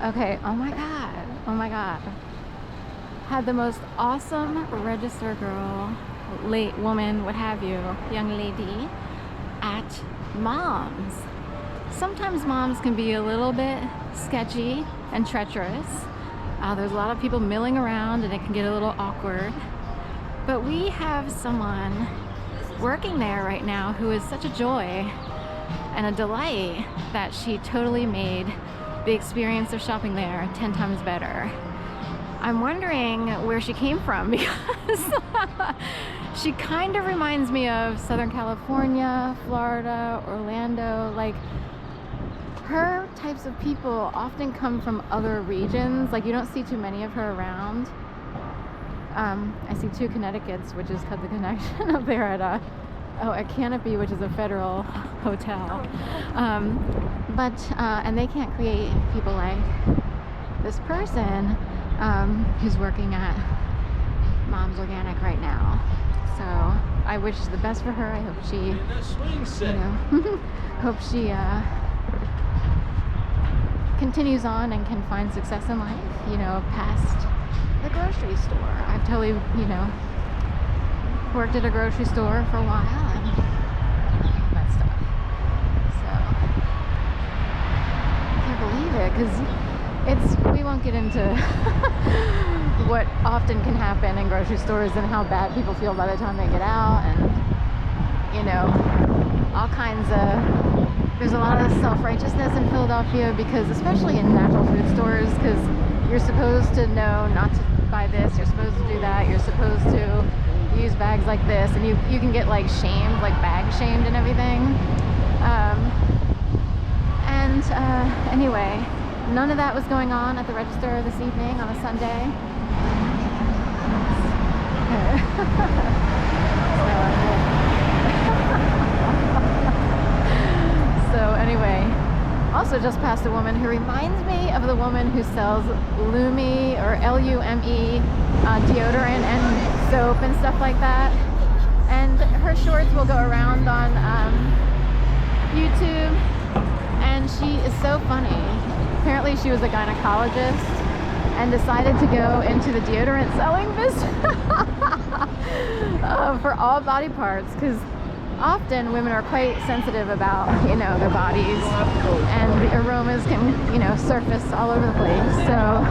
Okay, oh my god, oh my god. Had the most awesome register girl, late woman, what have you, young lady at Mom's. Sometimes Mom's can be a little bit sketchy and treacherous. There's a lot of people milling around and it can get a little awkward. But we have someone working there right now who is such a joy and a delight that she totally made the experience of shopping there 10 times better. I'm wondering where she came from because she kind of reminds me of Southern California, Florida, Orlando. Like, her types of people often come from other regions. Like, you don't see too many of her around. I see 2 Connecticut's, which is Cut the Connection up there at Canopy, which is a federal hotel. And they can't create people like this person who's working at Mom's Organic right now. So I wish the best for her. I hope she, hope she continues on and can find success in life, past the grocery store. I've totally, worked at a grocery store for a while and all that stuff. So I can't believe it, because we won't get into what often can happen in grocery stores and how bad people feel by the time they get out, and all kinds of, there's a lot of self-righteousness in Philadelphia, because especially in natural food stores, because you're supposed to know not to buy this, you're supposed to do that, you're supposed to use bags like this, and you can get like shamed, like bag shamed and everything. Anyway, none of that was going on at the register this evening on a Sunday. So anyway, also just passed a woman who reminds me of the woman who sells Lume, or Lume, deodorant and soap and stuff like that. And her shorts will go around on YouTube, and she is so funny. Apparently she was a gynecologist and decided to go into the deodorant selling business for all body parts, because often women are quite sensitive about, their bodies, and the aromas can, surface all over the place. So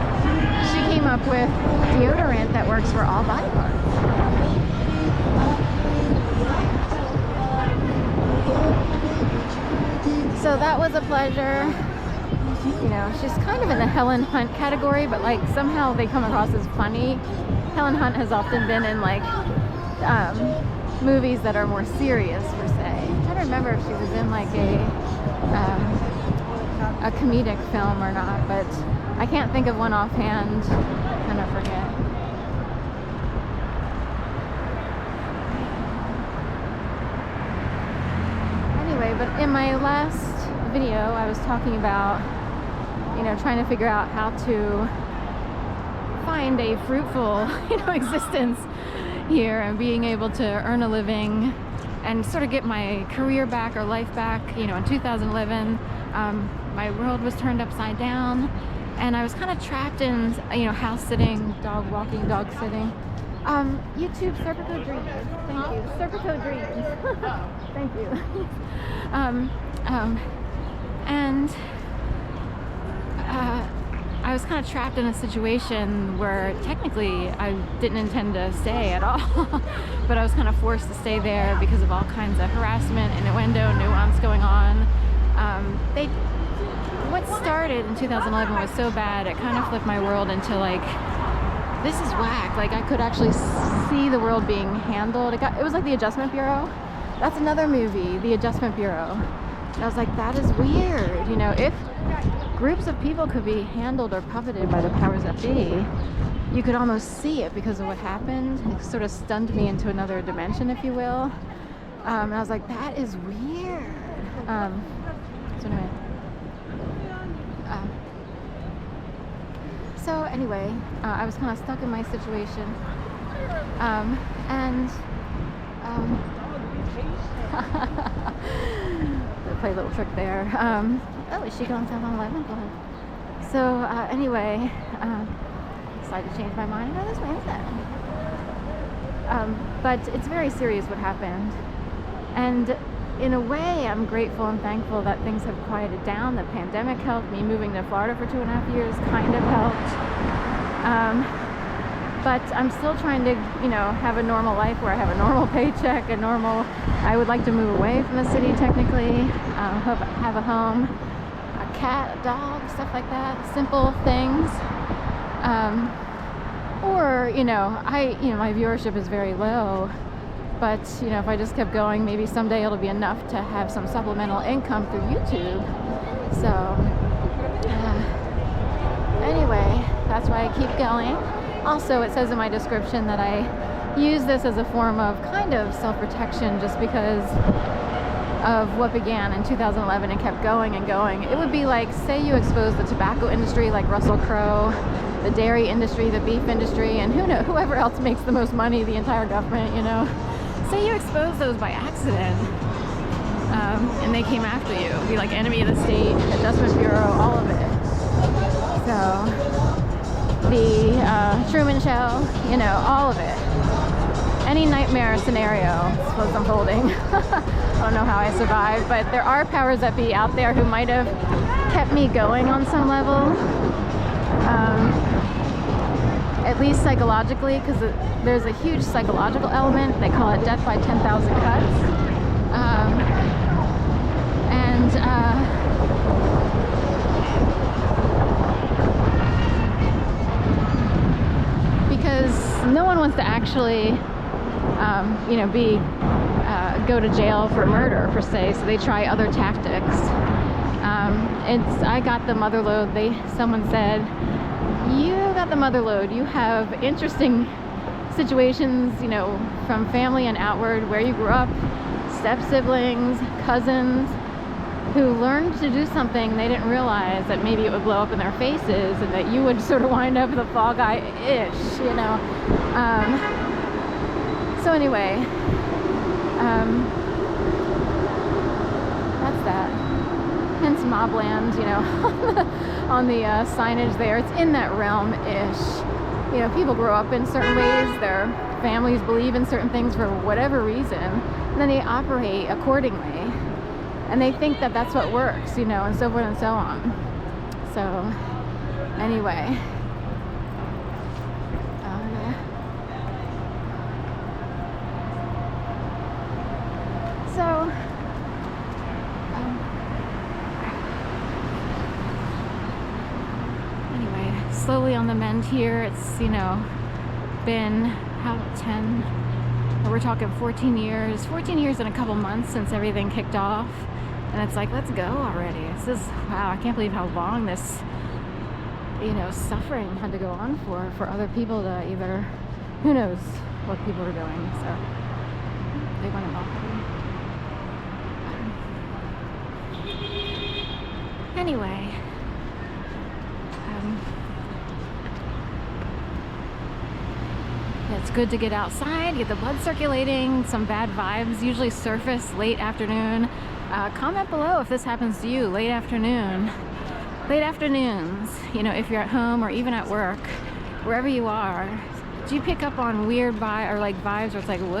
she came up with deodorant that works for all body parts. So that was a pleasure. She's kind of in the Helen Hunt category, but like somehow they come across as funny. Helen Hunt has often been in like movies that are more serious, per se. I'm trying to remember if she was in like a comedic film or not, but I can't think of one offhand. Kind of forget. Anyway, but in my last video, I was talking about, trying to figure out how to find a fruitful, existence here, and being able to earn a living and sort of get my career back or life back. In 2011, my world was turned upside down, and I was kind of trapped in, house sitting, dog walking, dog sitting. YouTube, Serpico Dreams. Thank you. Serpico Dreams. Thank you. I was kind of trapped in a situation where technically I didn't intend to stay at all, but I was kind of forced to stay there because of all kinds of harassment, innuendo, nuance going on. What started in 2011 was so bad, it kind of flipped my world into like, this is whack. Like, I could actually see the world being handled. It was like The Adjustment Bureau. That's another movie, The Adjustment Bureau. And I was like, that is weird. If groups of people could be handled or puppeted by the powers that be, you could almost see it because of what happened. It sort of stunned me into another dimension, if you will. And I was like, that is weird. So anyway, I was kind of stuck in my situation. Play a little trick there. Oh, is she going 7-Eleven? Go ahead. So anyway, decided to change my mind and go this way instead. But it's very serious what happened. And in a way, I'm grateful and thankful that things have quieted down. The pandemic helped. Me moving to Florida for 2.5 years kind of helped. But I'm still trying to, have a normal life where I have a normal paycheck, I would like to move away from the city technically, have a home, a cat, a dog, stuff like that, simple things. Or, my viewership is very low, but, if I just kept going, maybe someday it'll be enough to have some supplemental income through YouTube. So, anyway, that's why I keep going. Also, it says in my description that I use this as a form of kind of self-protection just because of what began in 2011 and kept going and going. It would be like, say you expose the tobacco industry like Russell Crowe, the dairy industry, the beef industry, and whoever else makes the most money, the entire government, Say you expose those by accident, and they came after you. It'd be like enemy of the state, Adjustment Bureau, all of it. So, the Truman Show, all of it. Any nightmare scenario was unfolding. I don't know how I survived, but there are powers that be out there who might have kept me going on some level. At least psychologically, because there's a huge psychological element. They call it death by 10,000 cuts. Because no one wants to actually, go to jail for murder per se, so they try other tactics. I got the mother load. Someone said, you got the mother load. You have interesting situations, from family and outward, where you grew up, step siblings, cousins, who learned to do something they didn't realize that maybe it would blow up in their faces and that you would sort of wind up the fall guy-ish, So anyway, that's that. Hence Mobland, on the signage there. It's in that realm-ish. People grow up in certain ways. Their families believe in certain things for whatever reason. And then they operate accordingly. And they think that that's what works, and so forth and so on. So, anyway. So, anyway, slowly on the mend here. It's, been, 10? We're talking 14 years and a couple months since everything kicked off. And it's like, let's go already. Wow, I can't believe how long this, suffering had to go on for other people to either, who knows what people are doing. So, they went off. Anyway, it's good to get outside, get the blood circulating. Some bad vibes usually surface late afternoon. Comment below if this happens to you, late afternoons, if you're at home or even at work, wherever you are. Do you pick up on weird vibes or vibes where it's like, whoa?